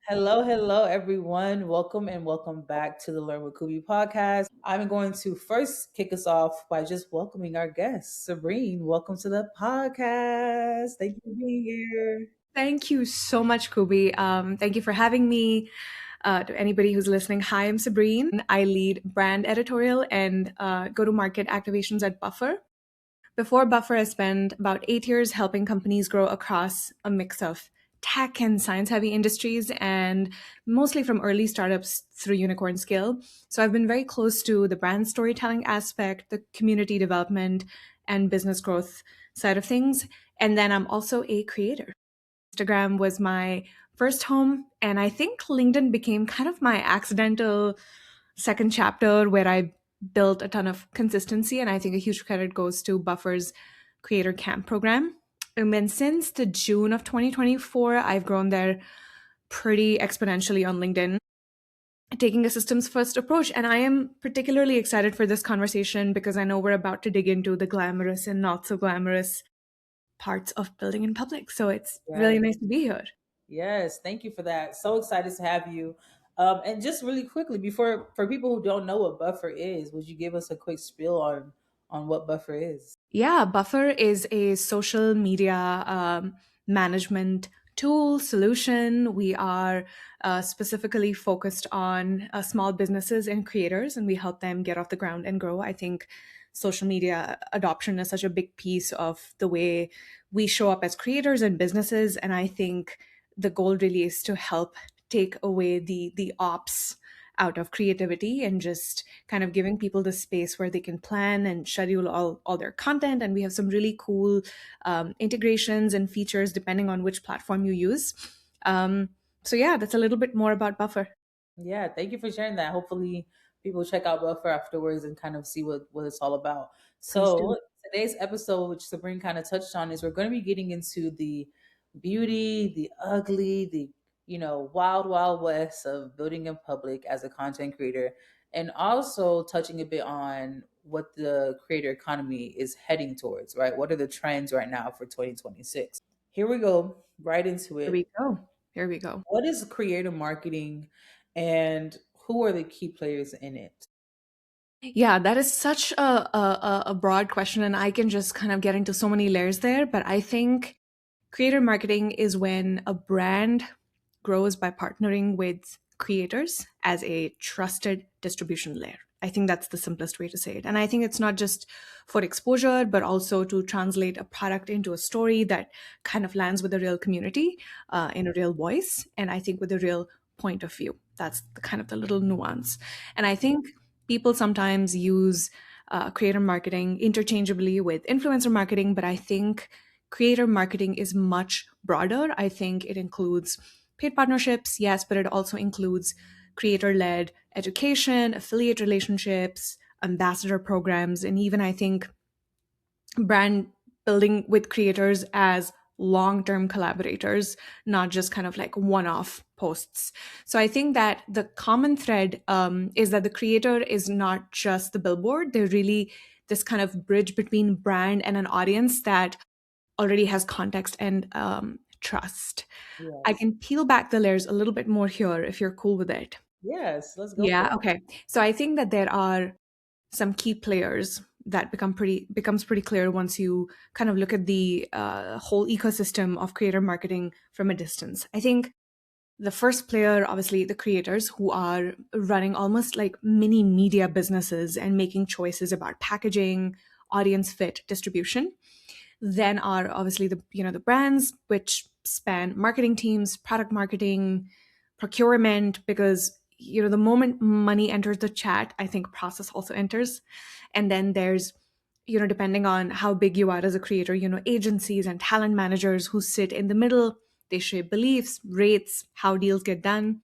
Hello, everyone. Welcome and welcome back to the Learn with Kubi podcast. I'm going to first kick us off by just welcoming our guest, Sabreen. Welcome to the podcast. Thank you for being here. Thank you so much, Kubi. Thank you for having me. To anybody who's listening, hi, I'm Sabreen. I lead brand editorial and go-to-market activations at Buffer. Before Buffer, I spent about 8 years helping companies grow across a mix of tech and science-heavy industries, and mostly from early startups through unicorn scale. So I've been very close to the brand storytelling aspect, the community development, and business growth side of things. And then I'm also a creator. Instagram was my first home, and I think LinkedIn became kind of my accidental second chapter where I built a ton of consistency. And I think a huge credit goes to Buffer's Creator Camp program. And then since the June of 2024, I've grown there pretty exponentially on LinkedIn, taking a systems first approach. And I am particularly excited for this conversation because I know we're about to dig into the glamorous and not so glamorous parts of building in public. So it's really Yes, nice to be here. yes. Thank you for that. So excited to have you. And just really quickly, before for people who don't know what Buffer is, would you give us a quick spiel on what Buffer is? Yeah, Buffer is a social media management tool solution. We are specifically focused on small businesses and creators, and we help them get off the ground and grow. I think social media adoption is such a big piece of the way we show up as creators and businesses. And I think the goal really is to help take away the ops out of creativity and just kind of giving people the space where they can plan and schedule all their content. And we have some really cool integrations and features depending on which platform you use. So, yeah, that's a little bit more about Buffer. Yeah, thank you for sharing that. Hopefully, people check out Buffer afterwards and kind of see what it's all about. Please do. So, today's episode, which Sabrina kind of touched on, is we're going to be getting into the beauty, the ugly, the wild, wild west of building in public as a content creator, and also touching a bit on what the creator economy is heading towards, right? What are the trends right now for 2026? Here we go, right into Here it. we go. Here we go. What is creative marketing and who are the key players in it? Yeah, that is such a broad question, and I can just kind of get into so many layers there. But I think creator marketing is when a brand grows by partnering with creators as a trusted distribution layer. I think that's the simplest way to say it. And I think it's not just for exposure, but also to translate a product into a story that kind of lands with a real community in a real voice. And I think with a real point of view. That's the kind of the little nuance. And I think people sometimes use creator marketing interchangeably with influencer marketing, but I think creator marketing is much broader. I think it includes paid partnerships, yes, but it also includes creator led education, affiliate relationships, ambassador programs, and even I think brand building with creators as long term collaborators, not just kind of like one off posts. So I think that the common thread is that the creator is not just the billboard, they're really this kind of bridge between brand and an audience that already has context and trust. I Yes. can peel back the layers a little bit more here if you're cool with it. Yes, let's go for Yeah, it. okay. So I think that there are some key players that becomes pretty clear once you kind of look at the whole ecosystem of creator marketing from a distance. I think the first player, obviously, the creators who are running almost like mini media businesses and making choices about packaging, audience fit, distribution. Then are obviously the brands which span marketing teams, product marketing, procurement, because the moment money enters the chat, I think process also enters. And then there's depending on how big you are as a creator, agencies and talent managers who sit in the middle. They shape beliefs, rates, how deals get done.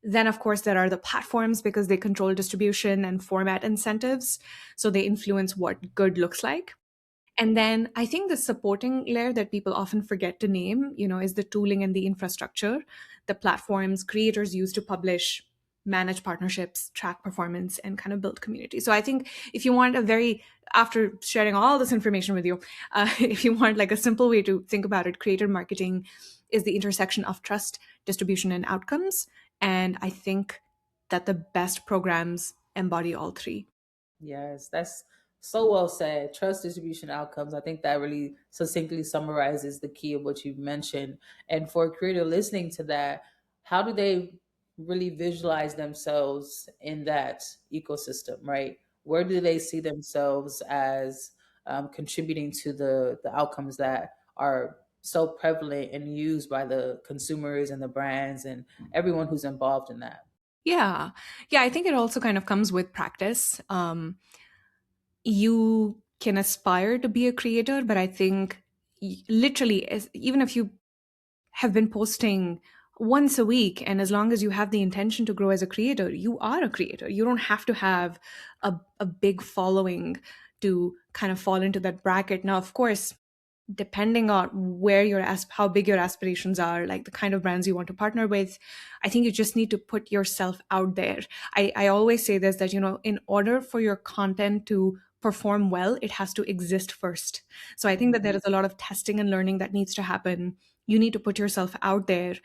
Then, of course, there are the platforms because they control distribution and format incentives. So they influence what good looks like. And then I think the supporting layer that people often forget to name, is the tooling and the infrastructure, the platforms creators use to publish, manage partnerships, track performance, and kind of build community. So I think if you want after sharing all this information with you, if you want like a simple way to think about it, creator marketing is the intersection of trust, distribution, and outcomes. And I think that the best programs embody all three. Yes, that's so well said. Trust, distribution, outcomes. I think that really succinctly summarizes the key of what you've mentioned. And for a creator listening to that, how do they really visualize themselves in that ecosystem, right? Where do they see themselves as contributing to the outcomes that are so prevalent and used by the consumers and the brands and everyone who's involved in that? Yeah. Yeah. I think it also kind of comes with practice. You can aspire to be a creator, but I think literally, even if you have been posting once a week, and as long as you have the intention to grow as a creator, you are a creator. You don't have to have a big following to kind of fall into that bracket. Now, of course, depending on where how big your aspirations are, like the kind of brands you want to partner with, I think you just need to put yourself out there. I always say this, that in order for your content to perform well, it has to exist first. So I think that there is a lot of testing and learning that needs to happen. You need to put yourself out there.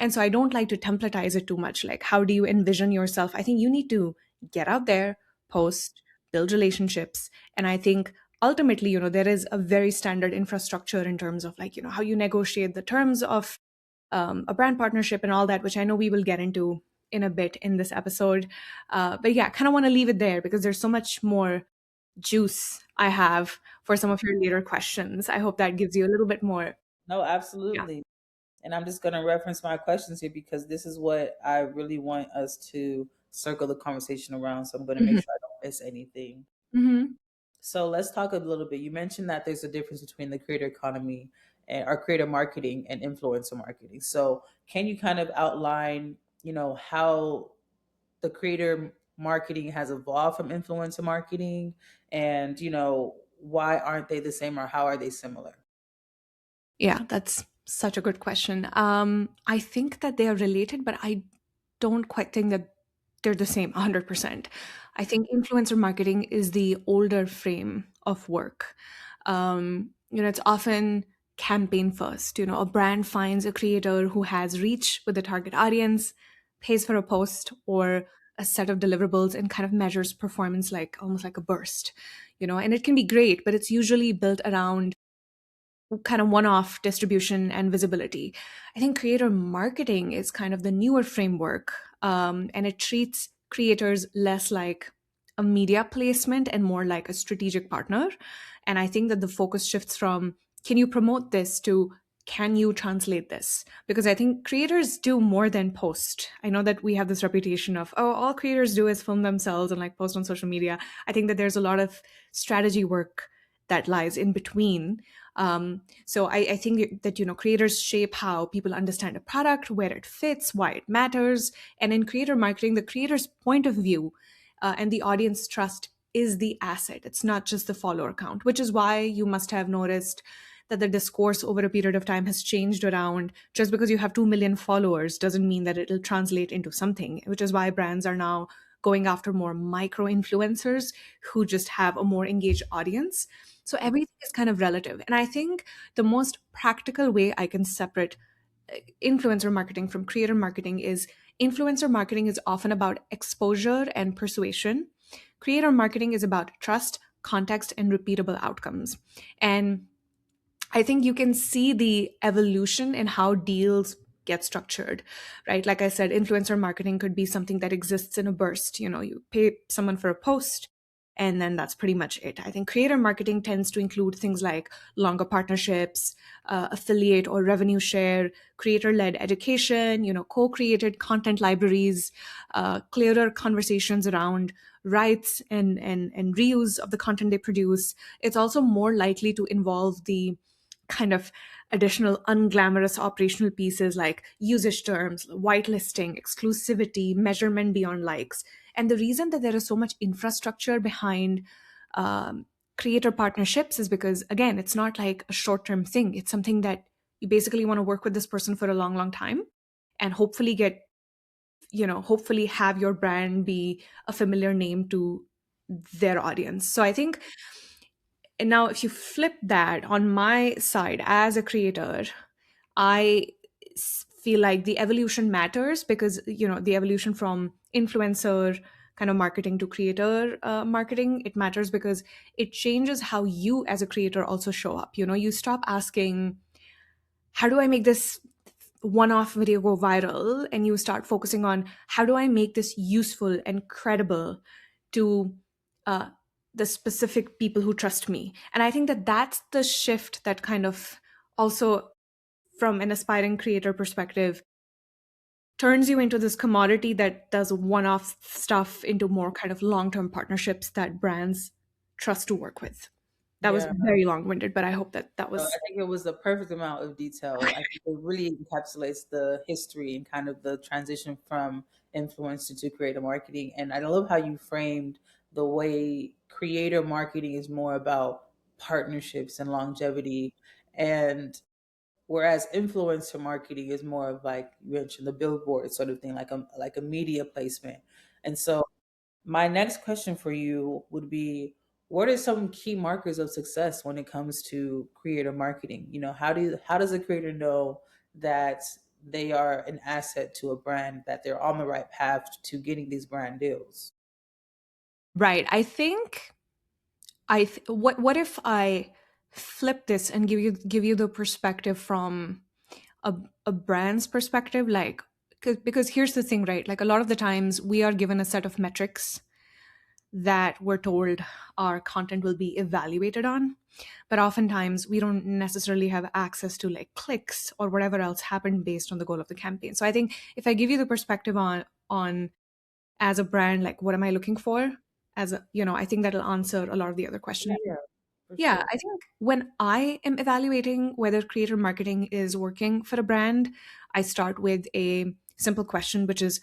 And so I don't like to templatize it too much. Like, how do you envision yourself? I think you need to get out there, post, build relationships. And I think ultimately, there is a very standard infrastructure in terms of, like, how you negotiate the terms of a brand partnership and all that, which I know we will get into in a bit in this episode. But yeah, I kind of want to leave it there because there's so much more juice I have for some of your later questions. I hope that gives you a little bit more. No, Yeah. absolutely. And I'm just going to reference my questions here because this is what I really want us to circle the conversation around. So I'm going to make Hmm. sure I don't miss anything. Hmm. So let's talk a little bit. You mentioned that there's a difference between the creator economy and our creator marketing and influencer marketing. So can you kind of outline, how the creator marketing has evolved from influencer marketing and, why aren't they the same or how are they similar? Yeah, that's such a good question. I think that they are related, but I don't quite think that they're the same 100%. I think influencer marketing is the older frame of work. It's often campaign first. A brand finds a creator who has reach with the target audience, pays for a post or a set of deliverables, and kind of measures performance like almost like a burst. And it can be great, but it's usually built around kind of one-off distribution and visibility. I think creator marketing is kind of the newer framework, and it treats creators less like a media placement and more like a strategic partner. And I think that the focus shifts from, can you promote this, to, can you translate this? Because I think creators do more than post. I know that we have this reputation of, oh, all creators do is film themselves and like post on social media. I think that there's a lot of strategy work that lies in between. So I think that creators shape how people understand a product, where it fits, why it matters, and in creator marketing, the creator's point of view and the audience trust is the asset. It's not just the follower count, which is why you must have noticed that the discourse over a period of time has changed around, just because you have 2 million followers doesn't mean that it'll translate into something, which is why brands are now going after more micro influencers who just have a more engaged audience. So everything is kind of relative. And I think the most practical way I can separate influencer marketing from creator marketing is, influencer marketing is often about exposure and persuasion. Creator marketing is about trust, context, and repeatable outcomes. And I think you can see the evolution in how deals get structured, right? Like I said, influencer marketing could be something that exists in a burst. You pay someone for a post, and then that's pretty much it. I think creator marketing tends to include things like longer partnerships, affiliate or revenue share, creator-led education, co-created content libraries, clearer conversations around rights and reuse of the content they produce. It's also more likely to involve the kind of additional unglamorous operational pieces like usage terms, whitelisting, exclusivity, measurement beyond likes. And the reason that there is so much infrastructure behind um, creator partnerships is because, again, it's not like a short term thing. It's something that you basically want to work with this person for a long, long time and hopefully hopefully have your brand be a familiar name to their audience. So I think, and now if you flip that on my side as a creator, I feel like the evolution matters, because the evolution from influencer kind of marketing to creator marketing, it matters because it changes how you as a creator also show up. You stop asking, how do I make this one-off video go viral, and you start focusing on, how do I make this useful and credible to uh, the specific people who trust me. And I think that that's the shift that kind of also, from an aspiring creator perspective, turns you into this commodity that does one-off stuff into more kind of long-term partnerships that brands trust to work with. That was Yeah. very long-winded, but I hope that that I was. think it was the perfect amount of detail. I think it really encapsulates the history and kind of the transition from influencer to creator marketing. And I love how you framed the way creator marketing is more about partnerships and longevity, and whereas influencer marketing is more of, like you mentioned, the billboard sort of thing, like a media placement. And so my next question for you would be, what are some key markers of success when it comes to creator marketing? How does a creator know that they are an asset to a brand, that they're on the right path to getting these brand deals? Right. I think what if I flip this and give you the perspective from a, a brand's perspective, like, because here's the thing, right? Like, a lot of the times we are given a set of metrics that we're told our content will be evaluated on, but oftentimes we don't necessarily have access to like clicks or whatever else happened based on the goal of the campaign. So I think if I give you the perspective on as a brand, like, what am I looking for, as a, I think that'll answer a lot of the other Yeah, questions. yeah, for Yeah, sure. I think when I am evaluating whether creator marketing is working for a brand, I start with a simple question, which is,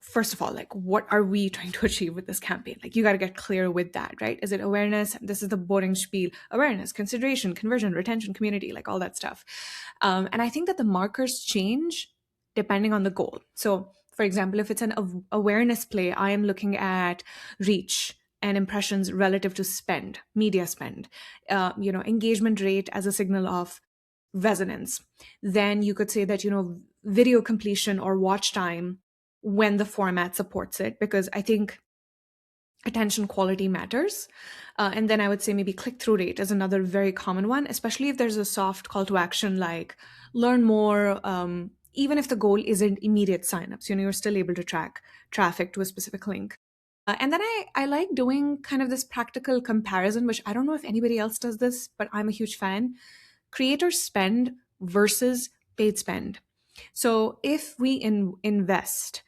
first of all, like, what are we trying to achieve with this campaign? Like, you got to get clear with that, right? Is it awareness? This is the boring spiel: awareness, consideration, conversion, retention, community, like all that stuff. And I think that the markers change depending on the goal. So, for example, if it's an awareness play, I am looking at reach and impressions relative to spend, media spend, engagement rate as a signal of resonance. Then you could say that, video completion or watch time when the format supports it, because I think attention quality matters. And then I would say maybe click through rate is another very common one, especially if there's a soft call to action like learn more. Even if the goal isn't immediate signups, you're still able to track traffic to a specific link. And then I like doing kind of this practical comparison, which I don't know if anybody else does this, but I'm a huge fan: creator spend versus paid spend. So if we invest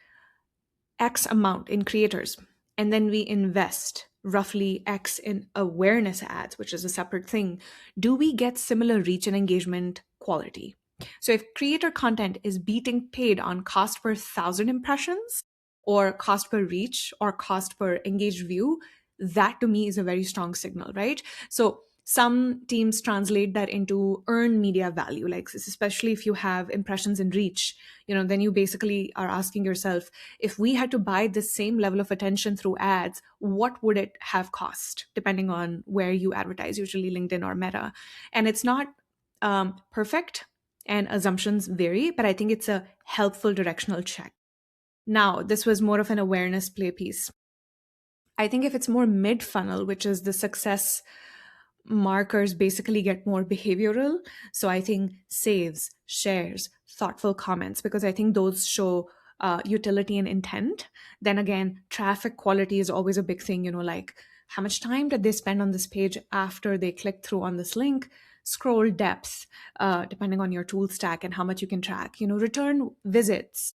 X amount in creators, and then we invest roughly X in awareness ads, which is a separate thing, do we get similar reach and engagement quality? So if creator content is beating paid on cost per thousand impressions, or cost per reach, or cost per engaged view, that to me is a very strong signal, right? So some teams translate that into earned media value, like especially if you have impressions and reach, then you basically are asking yourself, if we had to buy the same level of attention through ads, what would it have cost, depending on where you advertise, usually LinkedIn or Meta. And it's not perfect, and assumptions vary, but I think it's a helpful directional check. Now, this was more of an awareness play piece. I think if it's more mid funnel, which is the success markers basically get more behavioral. So I think saves, shares, thoughtful comments, because I think those show utility and intent. Then again, traffic quality is always a big thing, like how much time did they spend on this page after they clicked through on this link? Scroll depth, depending on your tool stack and how much you can track, return visits.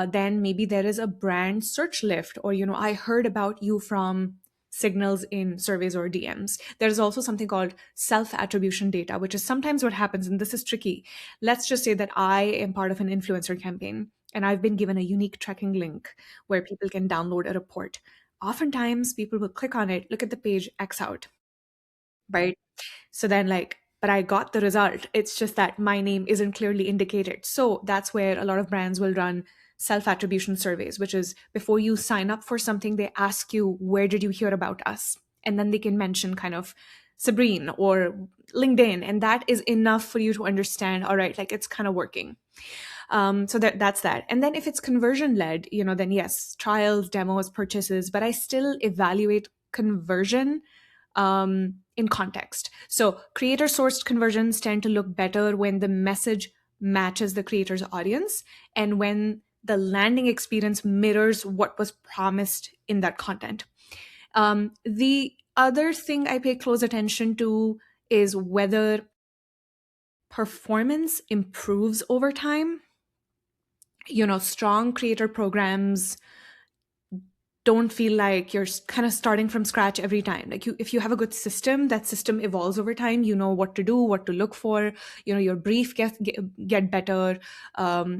Then maybe there is a brand search lift, or I heard about you from signals in surveys or DMs. There's also something called self attribution data, which is sometimes what happens, and this is tricky. Let's just say that I am part of an influencer campaign and I've been given a unique tracking link where people can download a report. Oftentimes people will click on it, look at the page, X out, right? So then, like, but I got the result. It's just that my name isn't clearly indicated. So that's where a lot of brands will run self attribution surveys, which is before you sign up for something, they ask you, where did you hear about us? And then they can mention kind of Sabreen or LinkedIn. And that is enough for you to understand, all right, like, it's kind of working. So that's that. And then if it's conversion led, then yes, trials, demos, purchases, but I still evaluate conversion in context. So creator sourced conversions tend to look better when the message matches the creator's audience and when the landing experience mirrors what was promised in that content. The other thing I pay close attention to is whether performance improves over time. Strong creator programs don't feel like you're kind of starting from scratch every time. Like if you have a good system, that system evolves over time. You know what to do, what to look for. Your brief get better.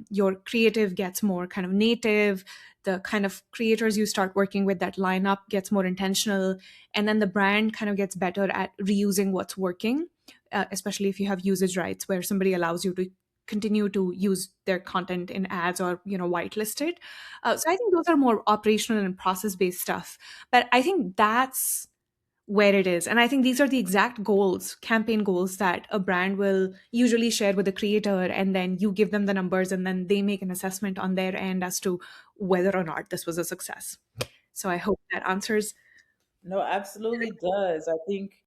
Your creative gets more kind of native. The kind of creators you start working with, that lineup gets more intentional, and then the brand kind of gets better at reusing what's working. Especially if you have usage rights, where somebody allows you to continue to use their content in ads or whitelist it. So I think those are more operational and process based stuff. But I think that's where it is. And I think these are the exact goals, campaign goals, that a brand will usually share with the creator. And then you give them the numbers and then they make an assessment on their end as to whether or not this was a success. So I hope that answers. No, absolutely does. I think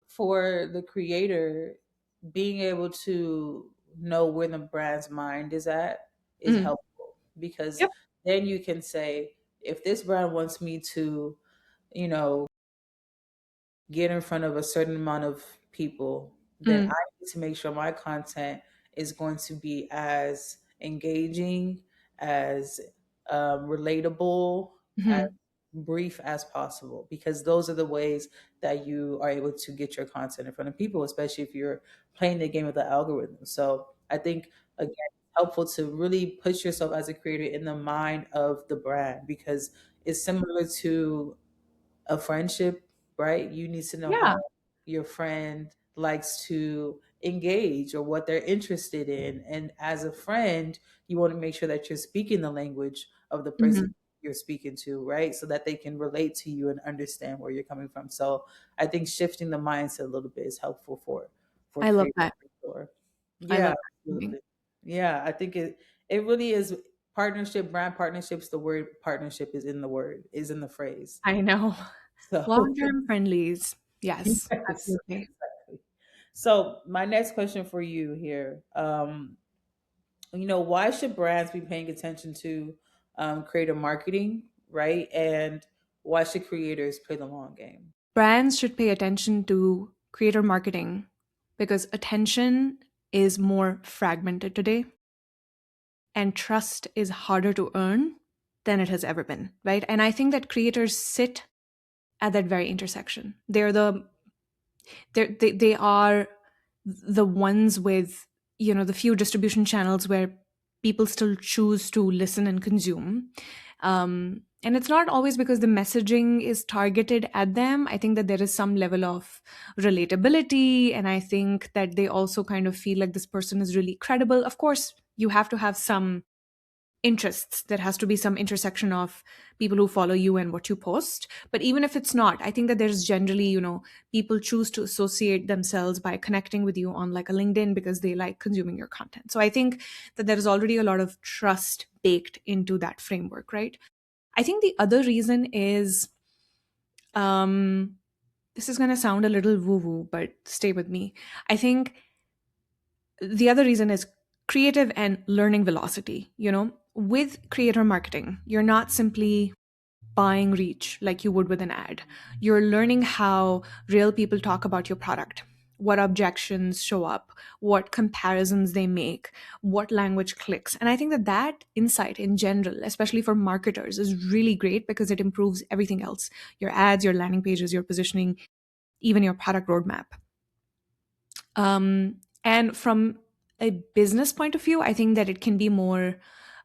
for the creator, being able to know where the brand's mind is at is Mm. helpful, because Yep. then you can say, if this brand wants me to, you know, get in front of a certain amount of people, then Mm. I need to make sure my content is going to be as engaging, as relatable, as Mhm. brief as possible, because those are the ways that you are able to get your content in front of people, especially if you're playing the game of the algorithm. So I think, again, it's helpful to really put yourself as a creator in the mind of the brand, because it's similar to a friendship, right? You need to know how Yeah. your friend likes to engage or what they're interested in. And as a friend, you want to make sure that you're speaking the language of the person Mhm. you're speaking to, right? So that they can relate to you and understand where you're coming from. So I think shifting the mindset a little bit is helpful for I love creators that. for sure. I Yeah, love that thinking. absolutely. Yeah, I think it really is partnership, brand partnerships. The word partnership is in the word, is in the phrase. I know. So Long-term friendlies. yes, Yes, absolutely. exactly. So my next question for you here, why should brands be paying attention to creator marketing, right? And why should creators play the long game? Brands should pay attention to creator marketing because attention is more fragmented today and trust is harder to earn than it has ever been, right? And I think that creators sit at that very intersection. They are the ones with the few distribution channels where people still choose to listen and consume. And it's not always because the messaging is targeted at them. I think that there is some level of relatability, and I think that they also kind of feel like this person is really credible. Of course, you have to have some interests. There has to be some intersection of people who follow you and what you post. But even if it's not, I think that there's generally, people choose to associate themselves by connecting with you on like a LinkedIn because they like consuming your content. So I think that there is already a lot of trust baked into that framework, right? I think the other reason is um this is going to sound a little woo woo, but stay with me. I think the other reason is creative and learning velocity. With creator marketing, you're not simply buying reach like you would with an ad. You're learning how real people talk about your product, what objections show up, what comparisons they make, what language clicks. And I think that that insight in general, especially for marketers, is really great because it improves everything else: your ads, your landing pages, your positioning, even your product roadmap. And from a business point of view, I think that it can be more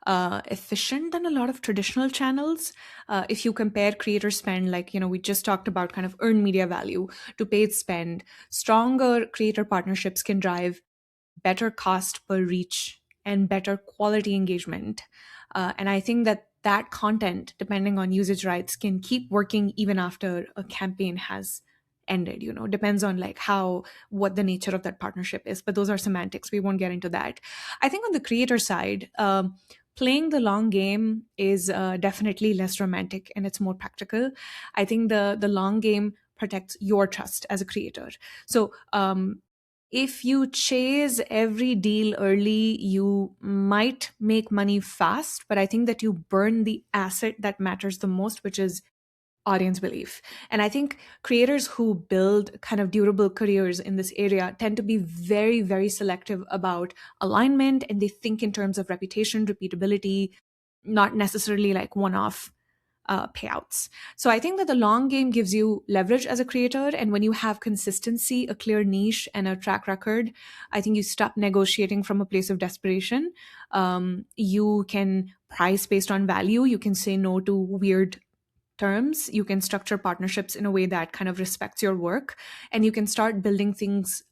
efficient than a lot of traditional channels. If you compare creator spend, like, we just talked about kind of earned media value to paid spend, stronger creator partnerships can drive better cost per reach and better quality engagement. And I think that that content, depending on usage rights, can keep working even after a campaign has ended, depends on like how, what the nature of that partnership is, but those are semantics, we won't get into that. I think on the creator side, playing the long game is definitely less romantic and it's more practical. I think the long game protects your trust as a creator. So if you chase every deal early, you might make money fast, but I think that you burn the asset that matters the most, which is audience belief. And I think creators who build kind of durable careers in this area tend to be very, very selective about alignment, and they think in terms of reputation, repeatability, not necessarily like one off payouts. So I think that the long game gives you leverage as a creator. And when you have consistency, a clear niche, and a track record, I think you stop negotiating from a place of desperation. You can price based on value. You can say no to weird terms. You can structure partnerships in a way that kind of respects your work. And you can start building things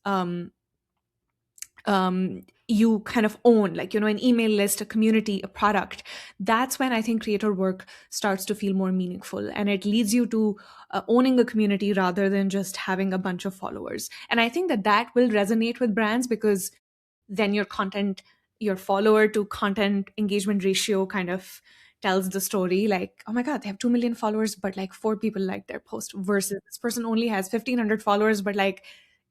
you kind of own, like an email list, a community, a product. That's when I think creator work starts to feel more meaningful, and it leads you to owning a community rather than just having a bunch of followers. And I think that that will resonate with brands, because then your content, your follower to content engagement ratio kind of tells the story, like, oh my god, they have 2 million followers but like 4 people like their post, versus this person only has 1,500 followers but like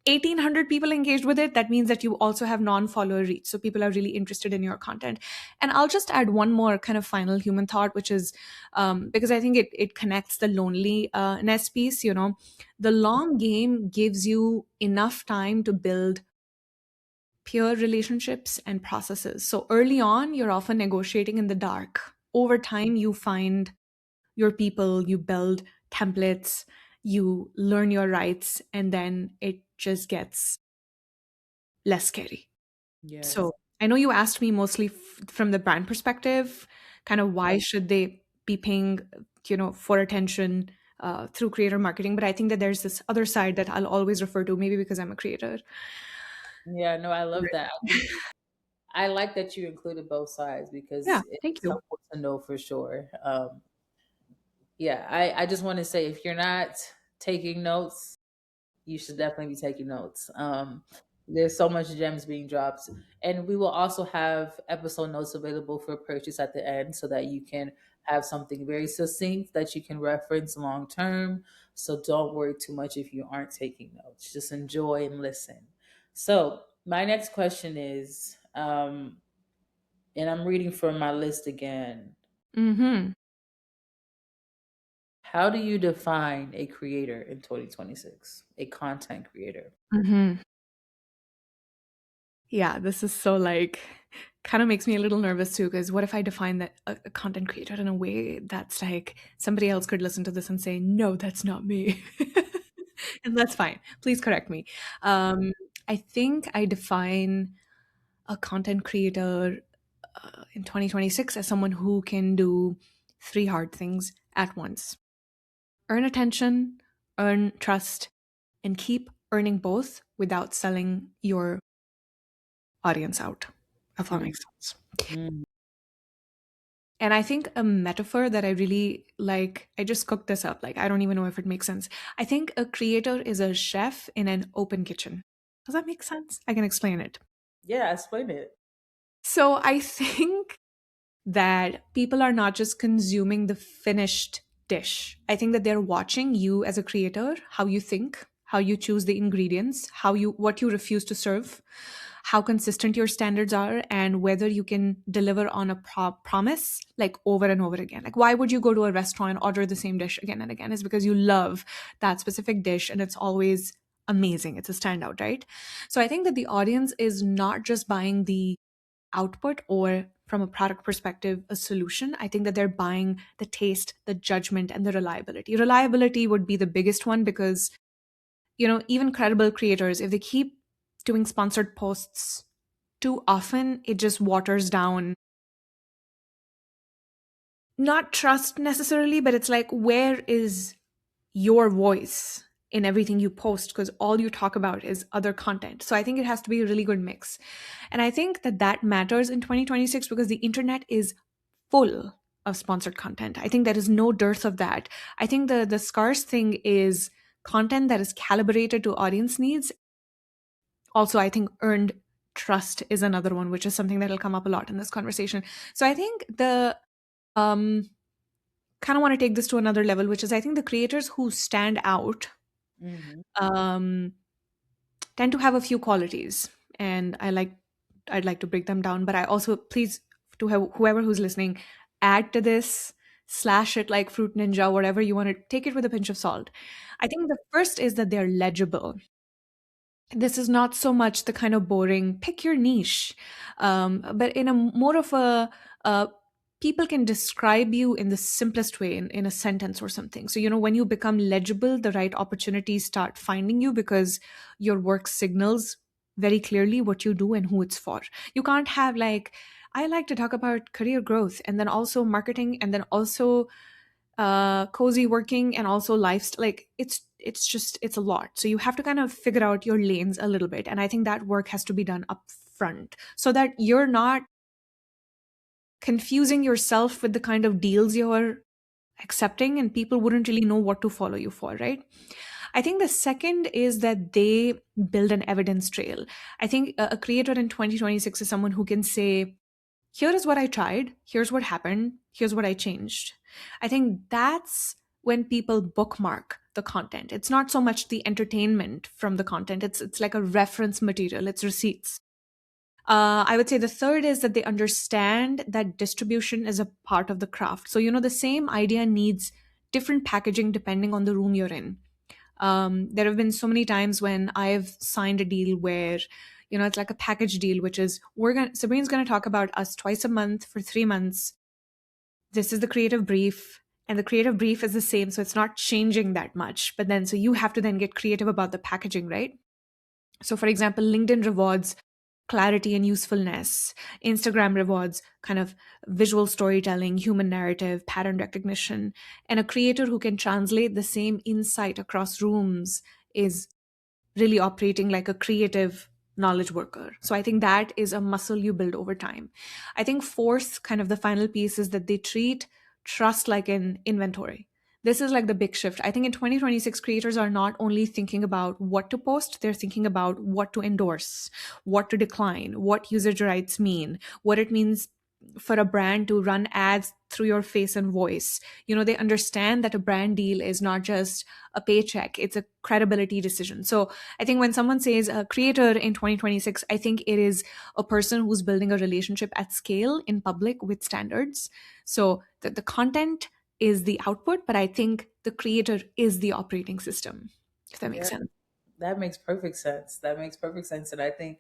1,800 people engaged with it. That means that you also have non-follower reach, so people are really interested in your content. And I'll just add one more kind of final human thought, which is because I think it connects the loneliness piece. The long game gives you enough time to build peer relationships and processes. So early on, you're often negotiating in the dark. Over time, you find your people, you build templates, you learn your rights, and then it just gets less scary. Yes. So I know you asked me mostly from the brand perspective, kind of why should they be paying, for attention through creator marketing. But I think that there's this other side that I'll always refer to, maybe because I'm a creator. Yeah, no, I love that. I think I like that you included both sides Yeah, because thank it's you. helpful to know for sure. Yeah, I just want to say if you're not taking notes, you should definitely be taking notes. There's so much gems being dropped, and we will also have episode notes available for purchase at the end, so that you can have something very succinct that you can reference long term. So don't worry too much if you aren't taking notes. Just enjoy and listen. So my next question is, and I'm reading from my list again. Mm-hmm. How do you define a creator in 2026? A content creator? Mm-hmm. Yeah, this is so like kind of makes me a little nervous too, because what if I define that a content creator in a way that's like somebody else could listen to this and say, no, that's not me. And that's fine. Please correct me. Um, I think I define a content creator in 2026 as someone who can do three hard things at once: earn attention, earn trust, and keep earning both without selling your audience out, if that Mm, makes sense. mm. And I think a metaphor that I really like, I just cooked this up. Like, I don't even know if it makes sense. I think a creator is a chef in an open kitchen. Does that make sense? I can explain it. Yeah, explain it. So I think that people are not just consuming the finished dish. I think that they're watching you as a creator, how you think, how you choose the ingredients, what you refuse to serve, how consistent your standards are, and whether you can deliver on a promise like over and over again. Like, why would you go to a restaurant and order the same dish again and again? It's because you love that specific dish and it's always amazing. It's a standout, right? So I think that the audience is not just buying the output, or from a product perspective, a solution. I think that they're buying the taste, the judgment, and the reliability. Reliability would be the biggest one, because even credible creators, if they keep doing sponsored posts too often, it just waters down, not trust necessarily, but it's like, where is your voice in everything you post? Because all you talk about is other content. So I think it has to be a really good mix. And I think that that matters in 2026, because the internet is full of sponsored content. I think there is no dearth of that. I think the scarce thing is content that is calibrated to audience needs. Also, I think earned trust is another one, which is something that will come up a lot in this conversation. So I think the um, kind of want to take this to another level, which is I think the creators who stand out Hmm. um, tend to have a few qualities, and I'd like to break them down. But I also please to have whoever who's listening add to this, slash it like fruit ninja, whatever you want to take it with a pinch of salt. I think the first is that they're legible. This is not so much the kind of boring pick your niche, but in a more of a people can describe you in the simplest way in a sentence or something. So when you become legible, the right opportunities start finding you because your work signals very clearly what you do and who it's for. You can't have like, I like to talk about career growth and then also marketing and then also cozy working and also lifestyle. Like it's just it's a lot, so you have to kind of figure out your lanes a little bit, and I think that work has to be done up front so that you're not confusing yourself with the kind of deals you're accepting and people wouldn't really know what to follow you for, right? I think the second is that they build an evidence trail. I think a creator in 2026 is someone who can say, here is what I tried, here's what happened, here's what I changed. I think that's when people bookmark the content. It's not so much the entertainment from the content, it's like a reference material, it's receipts. I would say the third is that they understand that distribution is a part of the craft. So, the same idea needs different packaging depending on the room you're in. There have been so many times when I've signed a deal where, it's like a package deal, which is Sabreen's gonna talk about us twice a month for 3 months. This is the creative brief, and the creative brief is the same, so it's not changing that much. But then, so you have to then get creative about the packaging, right? So, for example, LinkedIn rewards clarity and usefulness. Instagram rewards kind of visual storytelling, human narrative, pattern recognition. And a creator who can translate the same insight across rooms is really operating like a creative knowledge worker. So I think that is a muscle you build over time. I think fourth, kind of the final piece, is that they treat trust like an inventory. This is like the big shift. I think in 2026, creators are not only thinking about what to post, they're thinking about what to endorse, what to decline, what usage rights mean, what it means for a brand to run ads through your face and voice. They understand that a brand deal is not just a paycheck, it's a credibility decision. So I think when someone says a creator in 2026, I think it is a person who's building a relationship at scale in public with standards. So the content is the output, but I think the creator is the operating system, if that makes Yeah, sense. that makes perfect sense. That makes perfect sense. And I think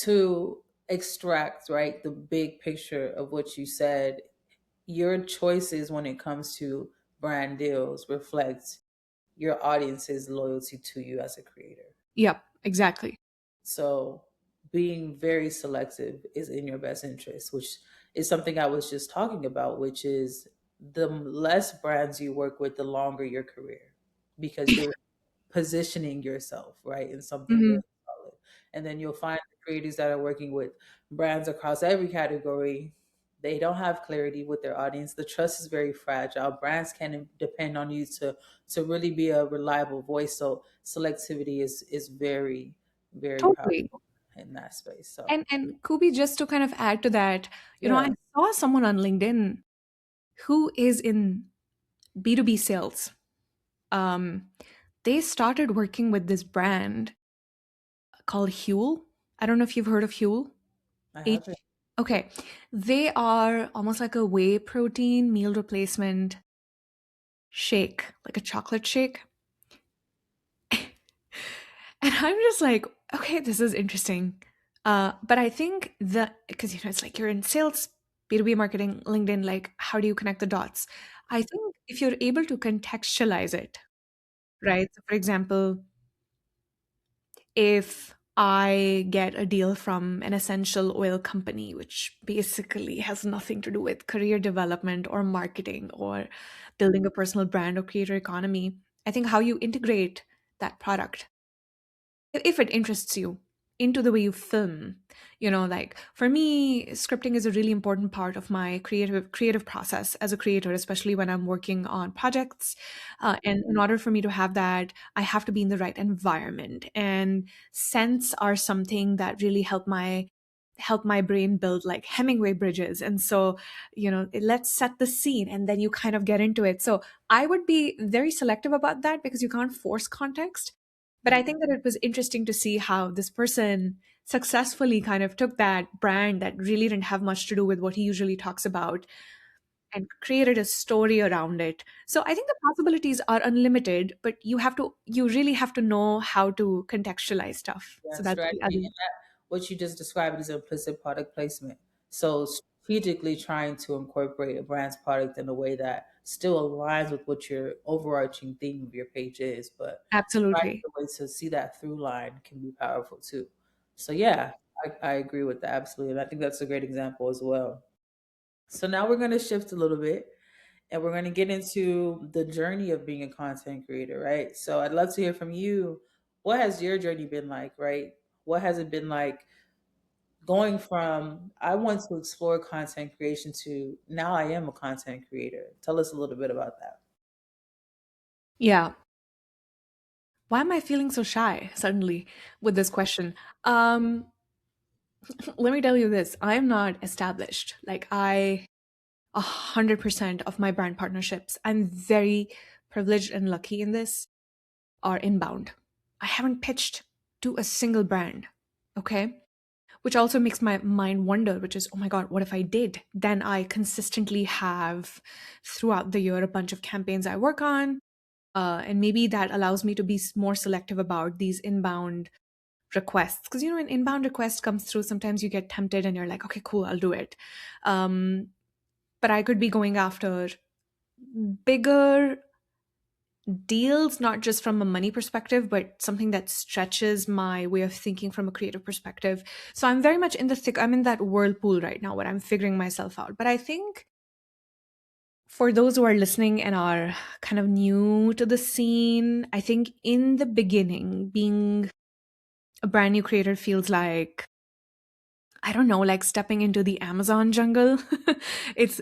to extract, right, the big picture of what you said, your choices when it comes to brand deals reflect your audience's loyalty to you as a creator. Yep, exactly. So being very selective is in your best interest, which is something I was just talking about, which is the less brands you work with, the longer your career, because you're positioning yourself right in something really Mhm. solid. And then you'll find the creators that are working with brands across every category, they don't have clarity with their audience. The trust is very fragile. Brands can depend on you to really be a reliable voice. So selectivity is very, very Totally. powerful in that space. So And Kubi, just to kind of add to that, I yeah. saw someone on LinkedIn who is in B2B sales. Um, they started working with this brand called Huel. I don't know if you've heard of Huel. I H. haven't. Okay, they are almost like a whey protein meal replacement shake, like a chocolate shake. And I'm just like, okay, this is interesting. But I think that because it's like you're in sales, B2B marketing, LinkedIn, like how do you connect the dots? I think if you're able to contextualize it, right? So for example, if I get a deal from an essential oil company, which basically has nothing to do with career development or marketing or building a personal brand or creator economy, I think how you integrate that product, if it interests you, into the way you film. Like for me, scripting is a really important part of my creative process as a creator, especially when I'm working on projects. And in order for me to have that, I have to be in the right environment. And scents are something that really help my brain build like Hemingway bridges. And so, let's set the scene and then you kind of get into it. So I would be very selective about that because you can't force context. But I think that it was interesting to see how this person successfully kind of took that brand that really didn't have much to do with what he usually talks about and created a story around it. So I think the possibilities are unlimited, but you really have to know how to contextualize stuff. So Yeah, that's strategy. the other. And that, what you just described is implicit product placement. So strategically trying to incorporate a brand's product in a way that still aligns with what your overarching theme of your page is, but finding Absolutely. a way to see that through line can be powerful too. So yeah, I agree with that absolutely. And I think that's a great example as well. So now we're going to shift a little bit and we're going to get into the journey of being a content creator, right? So I'd love to hear from you. What has your journey been like, right? What has it been like going from I want to explore content creation to now I am a content creator? Tell us a little bit about that. Yeah. Why am I feeling so shy suddenly with this question? Um, Let me tell you this. I am not established. Like 100% of my brand partnerships, I'm very privileged and lucky in this, are inbound. I haven't pitched to a single brand. Okay. Which also makes my mind wonder, which is, oh my God, what if I did? Then I consistently have throughout the year a bunch of campaigns I work on. And maybe that allows me to be more selective about these inbound requests. Because, an inbound request comes through, sometimes you get tempted and you're like, okay, cool, I'll do it. Um, but I could be going after bigger deals, not just from a money perspective, but something that stretches my way of thinking from a creative perspective. So I'm very much in the thick, I'm in that whirlpool right now where I'm figuring myself out. But I think for those who are listening and are kind of new to the scene, I think in the beginning, being a brand new creator feels like, I don't know, like stepping into the Amazon jungle. It's,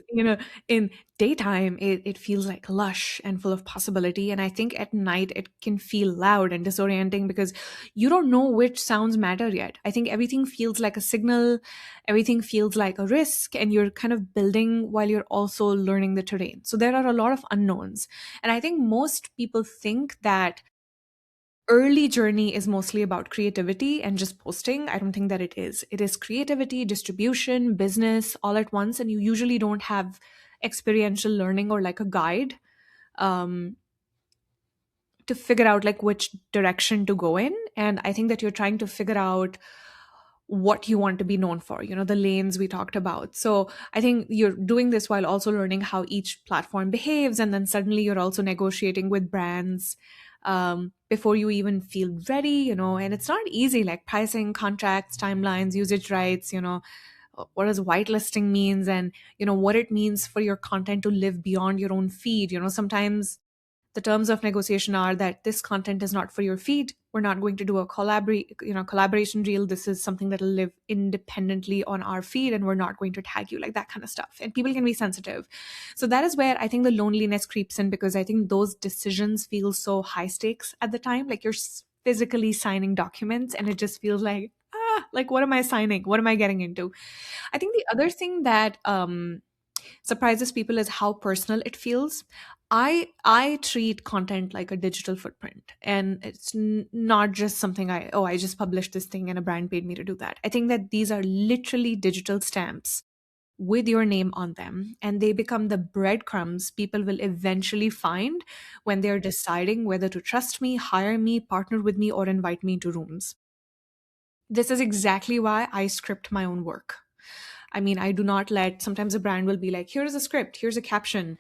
in daytime, it feels like lush and full of possibility. And I think at night, it can feel loud and disorienting because you don't know which sounds matter yet. I think everything feels like a signal, everything feels like a risk, and you're kind of building while you're also learning the terrain. So there are a lot of unknowns. And I think most people think that early journey is mostly about creativity and just posting. I don't think that it is. It is creativity, distribution, business all at once, and you usually don't have experiential learning or like a guide um, to figure out like which direction to go in. And I think that you're trying to figure out what you want to be known for, the lanes we talked about. So I think you're doing this while also learning how each platform behaves. And then suddenly you're also negotiating with brands before you even feel ready, and it's not easy, like pricing, contracts, timelines, usage rights, what does whitelisting means, and what it means for your content to live beyond your own feed. Sometimes the terms of negotiation are that this content is not for your feed. We're not going to do a collaboration reel. This is something that'll live independently on our feed, and we're not going to tag you, like that kind of stuff. And people can be sensitive. So that is where I think the loneliness creeps in, because I think those decisions feel so high stakes at the time. Like you're physically signing documents, and it just feels like what am I signing? What am I getting into? I think the other thing that surprises people is how personal it feels. I treat content like a digital footprint, and it's not just something I just published this thing and a brand paid me to do that. I think that these are literally digital stamps with your name on them, and they become the breadcrumbs people will eventually find when they're deciding whether to trust me, hire me, partner with me, or invite me into rooms. This is exactly why I script my own work. I mean, I do not let, sometimes a brand will be like, here's a script, here's a caption.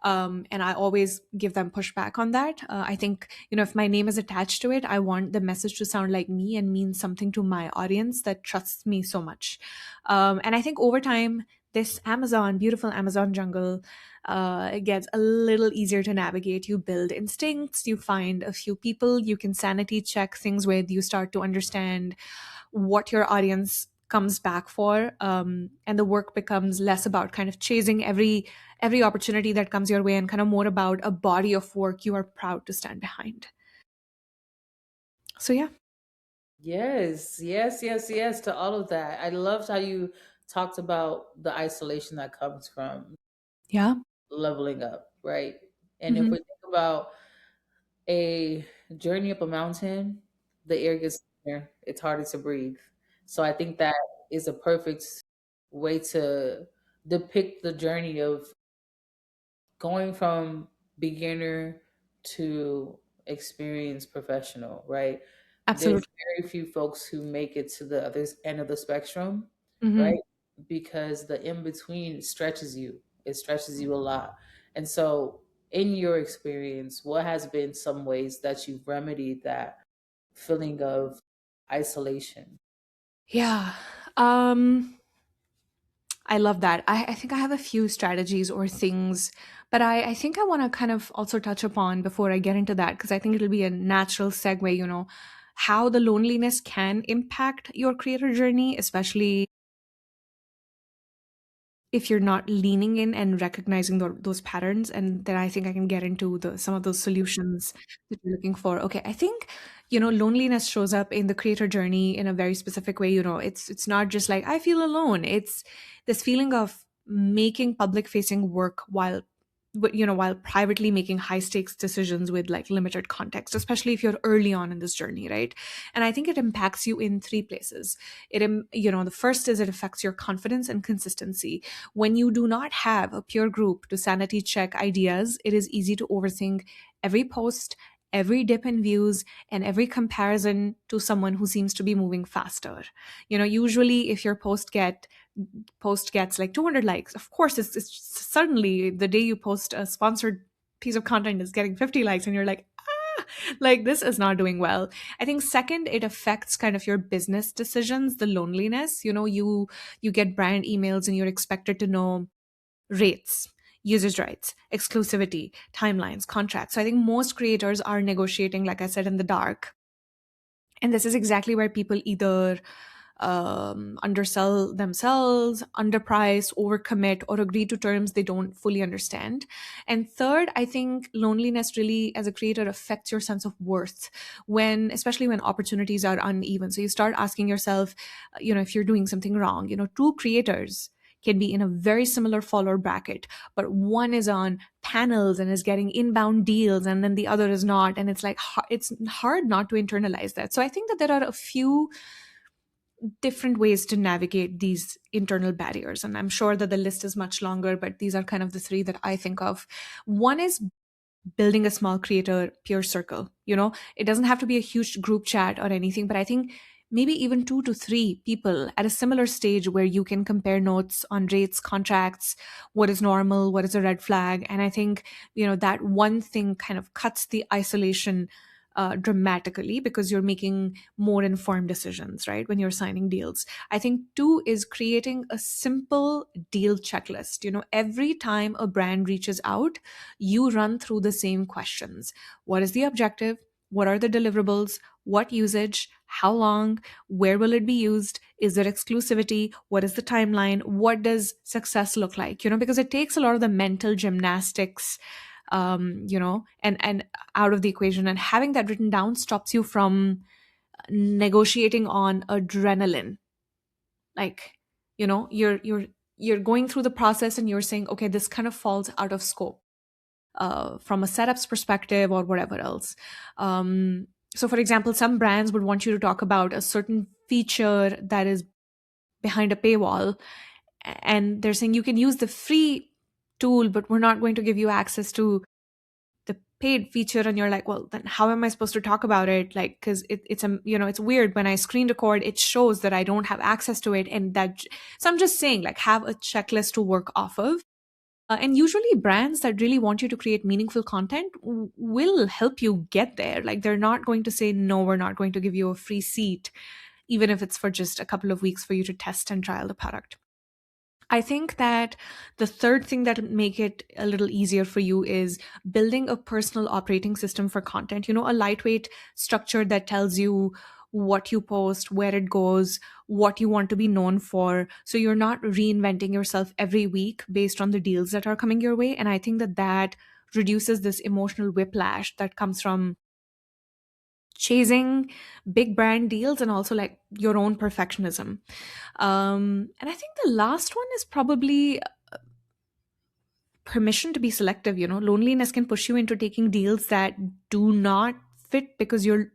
And I always give them pushback on that. I think, if my name is attached to it, I want the message to sound like me and mean something to my audience that trusts me so much. And I think over time, this beautiful Amazon jungle, it gets a little easier to navigate. You build instincts, you find a few people you can sanity check things with, you start to understand what your audience comes back for, and the work becomes less about kind of chasing every opportunity that comes your way, and kind of more about a body of work you are proud to stand behind. So yeah. Yes, yes, yes, yes to all of that. I loved how you talked about the isolation that comes from Yeah. leveling up, right? And if Hmm. we think about a journey up a mountain, the air gets thinner, it's harder to breathe. So I think that is a perfect way to depict the journey of going from beginner to experienced professional, right? There's Absolutely. very few folks who make it to the other end of the spectrum, Hmm. right? Because the in between stretches you, it stretches you a lot. And so, in your experience, what has been some ways that you've remedied that feeling of isolation? Yeah. I love that. I think I have a few strategies or things, but I think I want to kind of also touch upon before I get into that, because I think it'll be a natural segue, how the loneliness can impact your creator journey, especially if you're not leaning in and recognizing those patterns. And then I think I can get into some of those solutions that you're looking for. Okay, I think loneliness shows up in the creator journey in a very specific way. It's not just like I feel alone. It's this feeling of making public facing work while privately making high stakes decisions with like limited context, especially if you're early on in this journey, right? And I think it impacts you in three places. The first is it affects your confidence and consistency. When you do not have a peer group to sanity check ideas, it is easy to overthink every post, every dip in views, and every comparison to someone who seems to be moving faster. Usually if your post gets like 200 likes, of course it's suddenly the day you post a sponsored piece of content is getting 50 likes, and you're like, like this is not doing well. I think second, it affects kind of your business decisions, the loneliness. You get brand emails and you're expected to know rates, users rights, exclusivity, timelines, contracts. So I think most creators are negotiating, like I said, in the dark. And this is exactly where people either undersell themselves, underprice, overcommit, or agree to terms they don't fully understand. And third, I think loneliness really, as a creator, affects your sense of worth especially when opportunities are uneven. So you start asking yourself, if you're doing something wrong. Two creators can be in a very similar follower bracket, but one is on panels and is getting inbound deals, and then the other is not. And it's like, it's hard not to internalize that. So I think that there are a few different ways to navigate these internal barriers. And I'm sure that the list is much longer, but these are kind of the three that I think of. One is building a small creator peer circle. It doesn't have to be a huge group chat or anything, but I think maybe even 2 to 3 people at a similar stage where you can compare notes on rates, contracts, what is normal, what is a red flag. And I think, that one thing kind of cuts the isolation dramatically, because you're making more informed decisions, right? When you're signing deals. I think two is creating a simple deal checklist. Every time a brand reaches out, you run through the same questions. What is the objective? What are the deliverables? What usage? How long? Where will it be used? Is there exclusivity? What is the timeline? What does success look like? Because it takes a lot of the mental gymnastics, and out of the equation. And having that written down stops you from negotiating on adrenaline. Like, you're going through the process and you're saying, okay, this kind of falls out of scope from a setups perspective or whatever else. So, for example, some brands would want you to talk about a certain feature that is behind a paywall, and they're saying you can use the free tool, but we're not going to give you access to the paid feature. And you're like, well, then how am I supposed to talk about it? Like, because it's weird when I screen record, it shows that I don't have access to it, and so I'm just saying, like, have a checklist to work off of. And usually brands that really want you to create meaningful content will help you get there. Like, they're not going to say, no, we're not going to give you a free seat, even if it's for just a couple of weeks for you to test and trial the product. I think that the third thing that will make it a little easier for you is building a personal operating system for content. A lightweight structure that tells you what you post, where it goes, what you want to be known for. So you're not reinventing yourself every week based on the deals that are coming your way. And I think that that reduces this emotional whiplash that comes from chasing big brand deals and also like your own perfectionism. And I think the last one is probably permission to be selective. You know, loneliness can push you into taking deals that do not fit because you're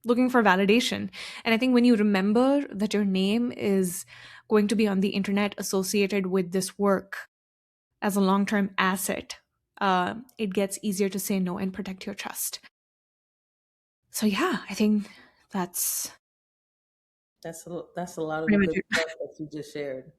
looking for validation. And I think when you remember that your name is going to be on the internet associated with this work as a long term asset, it gets easier to say no and protect your trust. So, yeah, I think that's That's a lot pretty of much good it. stuff that you just shared.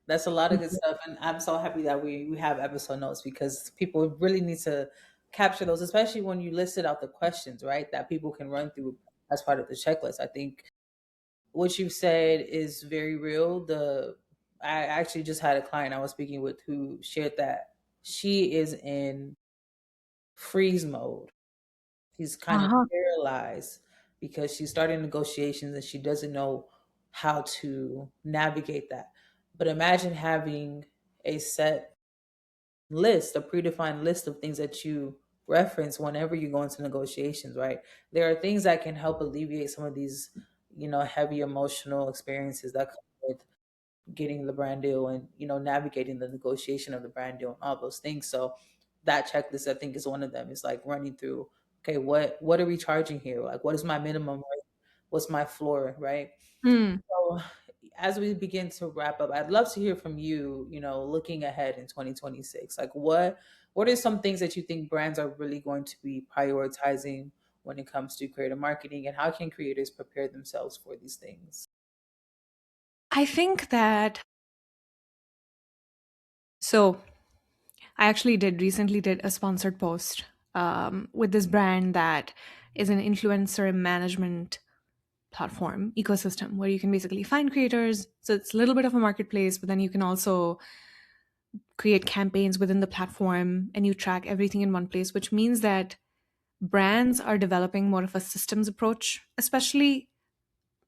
That's a lot of good stuff, and I'm so happy that we have episode notes because people really need to capture those, especially when you listed out the questions, right? That people can run through as part of the checklist. I think what you said is very real. The I actually just had a client I was speaking with who shared that she is in freeze mode. She's kind of Uh-huh. paralyzed because she's starting negotiations and she doesn't know how to navigate that. But imagine having a set list, a predefined list of things that you reference whenever you go into negotiations, right? There are things that can help alleviate some of these, heavy emotional experiences that come with getting the brand deal and navigating the negotiation of the brand deal and all those things. So that checklist I think is one of them. It's like running through, okay, what are we charging here? Like what is my minimum rate? What's my floor, right? Hmm. So as we begin to wrap up, I'd love to hear from you, looking ahead in 2026. Like what are some things that you think brands are really going to be prioritizing when it comes to creative marketing, and how can creators prepare themselves for these things? I think that so I actually did recently did a sponsored post with this brand that is an influencer management platform ecosystem where you can basically find creators. So it's a little bit of a marketplace, but then you can also create campaigns within the platform and you track everything in one place, which means that brands are developing more of a systems approach, especially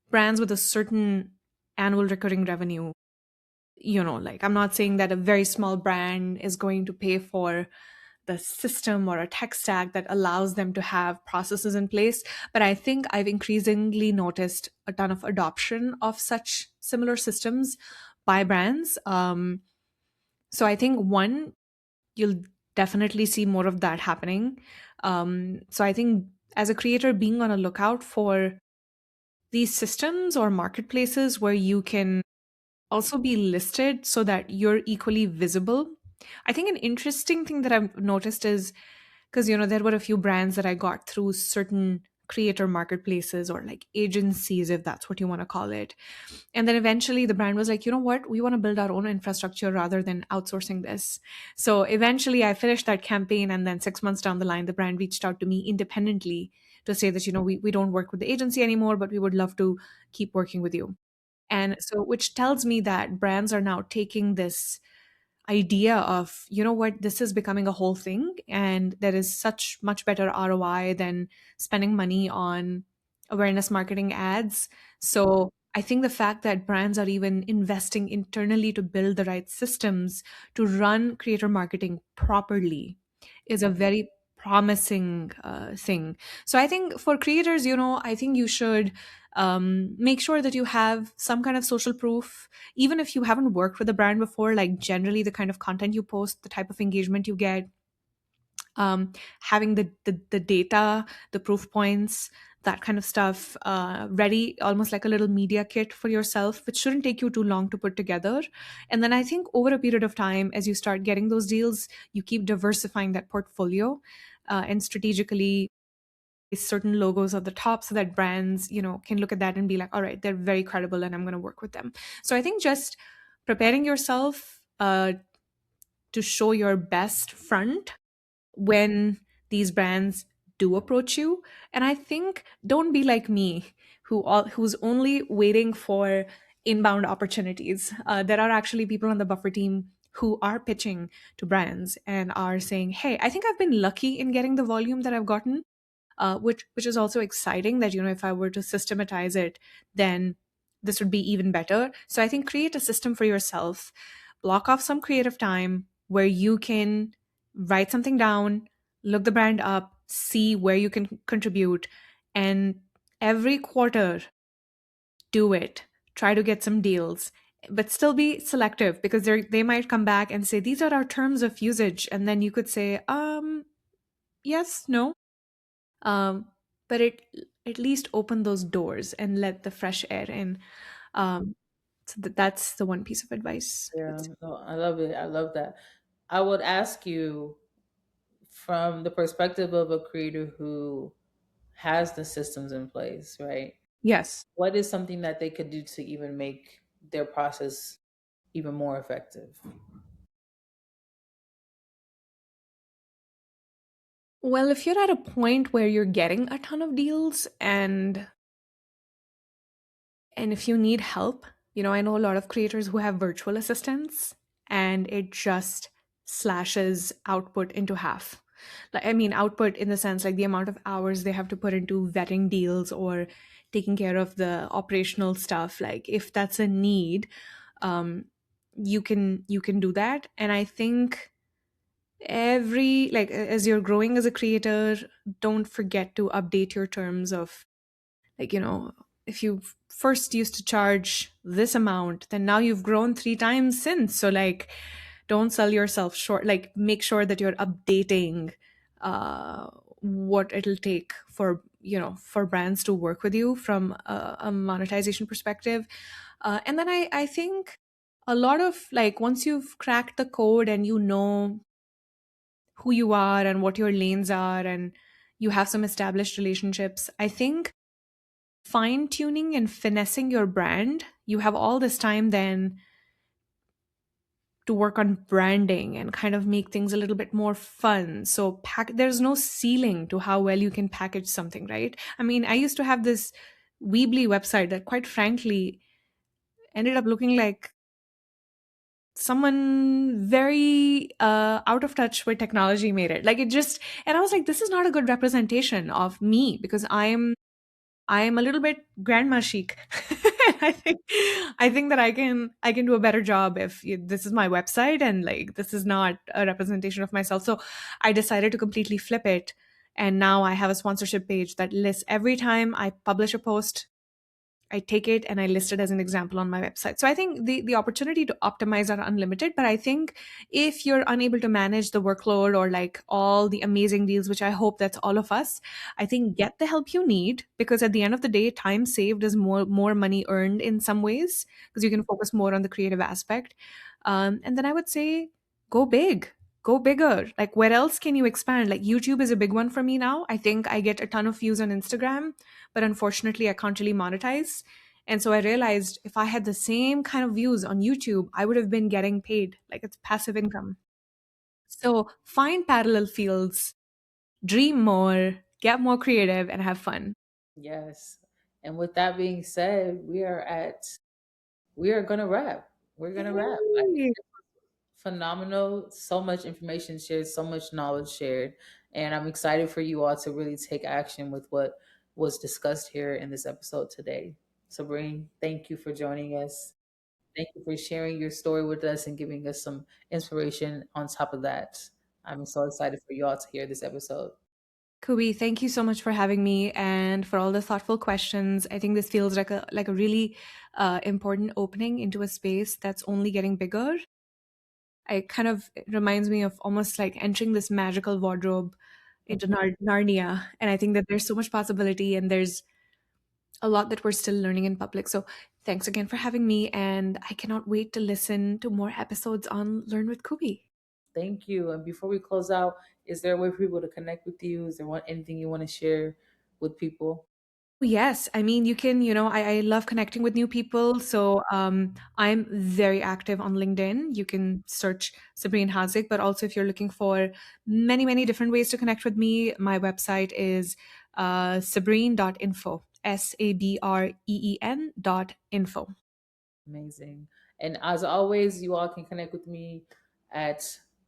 brands with a certain annual recurring revenue. You know, like I'm not saying that a very small brand is going to pay for the system or a tech stack that allows them to have processes in place. But I think I've increasingly noticed a ton of adoption of such similar systems by brands. So I think one, you'll definitely see more of that happening. So I think as a creator, being on a lookout for these systems or marketplaces where you can also be listed so that you're equally visible. I think an interesting thing that I've noticed is because there were a few brands that I got through certain creator marketplaces or like agencies, if that's what you want to call it. And then eventually the brand was like, you know what, we want to build our own infrastructure rather than outsourcing this. So eventually I finished that campaign, and then 6 months down the line the brand reached out to me independently to say that we don't work with the agency anymore, but we would love to keep working with you. And so, which tells me that brands are now taking this idea of, you know what, this is becoming a whole thing, and there is such much better ROI than spending money on awareness marketing ads. So, I think the fact that brands are even investing internally to build the right systems to run creator marketing properly is a very promising thing. So I think for creators, I think you should make sure that you have some kind of social proof, even if you haven't worked with a brand before. Like generally, the kind of content you post, the type of engagement you get, having the data, the proof points, that kind of stuff ready, almost like a little media kit for yourself, which shouldn't take you too long to put together. And then I think over a period of time, as you start getting those deals, you keep diversifying that portfolio and strategically certain logos at the top so that brands can look at that and be like, all right, they're very credible and I'm going to work with them. So I think just preparing yourself to show your best front when these brands do approach you. And I think don't be like me, who's only waiting for inbound opportunities. There are actually people on the buffer team who are pitching to brands and are saying, hey, I think I've been lucky in getting the volume that I've gotten. which is also exciting that, if I were to systematize it, then this would be even better. So I think create a system for yourself, block off some creative time where you can write something down, look the brand up, see where you can contribute, and every quarter do it. Try to get some deals, but still be selective, because they might come back and say these are our terms of usage, and then you could say, yes, no, um, but it at least open those doors and let the fresh air in. Um, so that's the one piece of advice I would Yeah, say. no, I love it. I love that. I would ask you, from the perspective of a creator who has the systems in place, right? Yes. What is something that they could do to even make their process even more effective? Well, if you're at a point where you're getting a ton of deals, and if you need help, I know a lot of creators who have virtual assistants, and it just slashes output into half. Like, I mean, output in the sense like the amount of hours they have to put into vetting deals or taking care of the operational stuff. Like, if that's a need, um, you can do that. And I think as you're growing as a creator, don't forget to update your terms of, like, if you first used to charge this amount, then now you've grown three times since. So, like, don't sell yourself short. Like, make sure that you're updating what it'll take for brands to work with you from a monetization perspective. And then I think a lot of, like, once you've cracked the code and you know who you are and what your lanes are, and you have some established relationships, I think fine tuning and finessing your brand, you have all this time then to work on branding and kind of make things a little bit more fun. So there's no ceiling to how well you can package something, right? I mean, I used to have this Weebly website that, quite frankly, ended up looking like someone very out of touch with technology made it. Like, it just, and I was like, this is not a good representation of me, because I'm a little bit grandma chic. I think that I can do a better job if this is my website, and, like, this is not a representation of myself. So I decided to completely flip it, and now I have a sponsorship page that lists every time I publish a post. I take it and I list it as an example on my website. So I think the opportunity to optimize are unlimited. But I think if you're unable to manage the workload or, like, all the amazing deals, which I hope that's all of us, I think get the help you need, because at the end of the day, time saved is more money earned in some ways, because you can focus more on the creative aspect. And then I would say go big. Go bigger. Like, where else can you expand? Like, YouTube is a big one for me now. I think I get a ton of views on Instagram, but unfortunately I can't really monetize. And so I realized if I had the same kind of views on YouTube, I would have been getting paid. Like, it's passive income. So find parallel fields, dream more, get more creative, and have fun. Yes. And with that being said, we are gonna wrap. We're gonna wrap. I think Yay. phenomenal. So much information shared, so much knowledge shared. And I'm excited for you all to really take action with what was discussed here in this episode today. Sabreen, thank you for joining us. Thank you for sharing your story with us and giving us some inspiration on top of that. I'm so excited for you all to hear this episode. Kubi, thank you so much for having me and for all the thoughtful questions. I think this feels like a really important opening into a space that's only getting bigger. It reminds me of almost like entering this magical wardrobe into Narnia. And I think that there's so much possibility, and there's a lot that we're still learning in public. So thanks again for having me. And I cannot wait to listen to more episodes on Learn with Kubi. Thank you. And before we close out, is there a way for people to connect with you? Is there anything you want to share with people? Yes, I mean, you can, I love connecting with new people. So I'm very active on LinkedIn. You can search Sabreen Haziq, but also if you're looking for many, many different ways to connect with me, my website is sabreen.info, SABREEN.info. Amazing. And as always, you all can connect with me at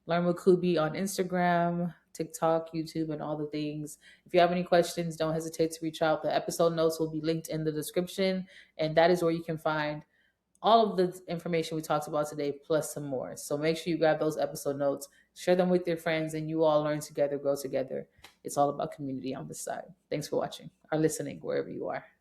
Learn with Kubi on Instagram. TikTok, YouTube, and all the things. If you have any questions, don't hesitate to reach out. The episode notes will be linked in the description, and that is where you can find all of the information we talked about today, plus some more. So make sure you grab those episode notes, share them with your friends, and you all learn together, grow together. It's all about community on this side. Thanks for watching or listening, wherever you are.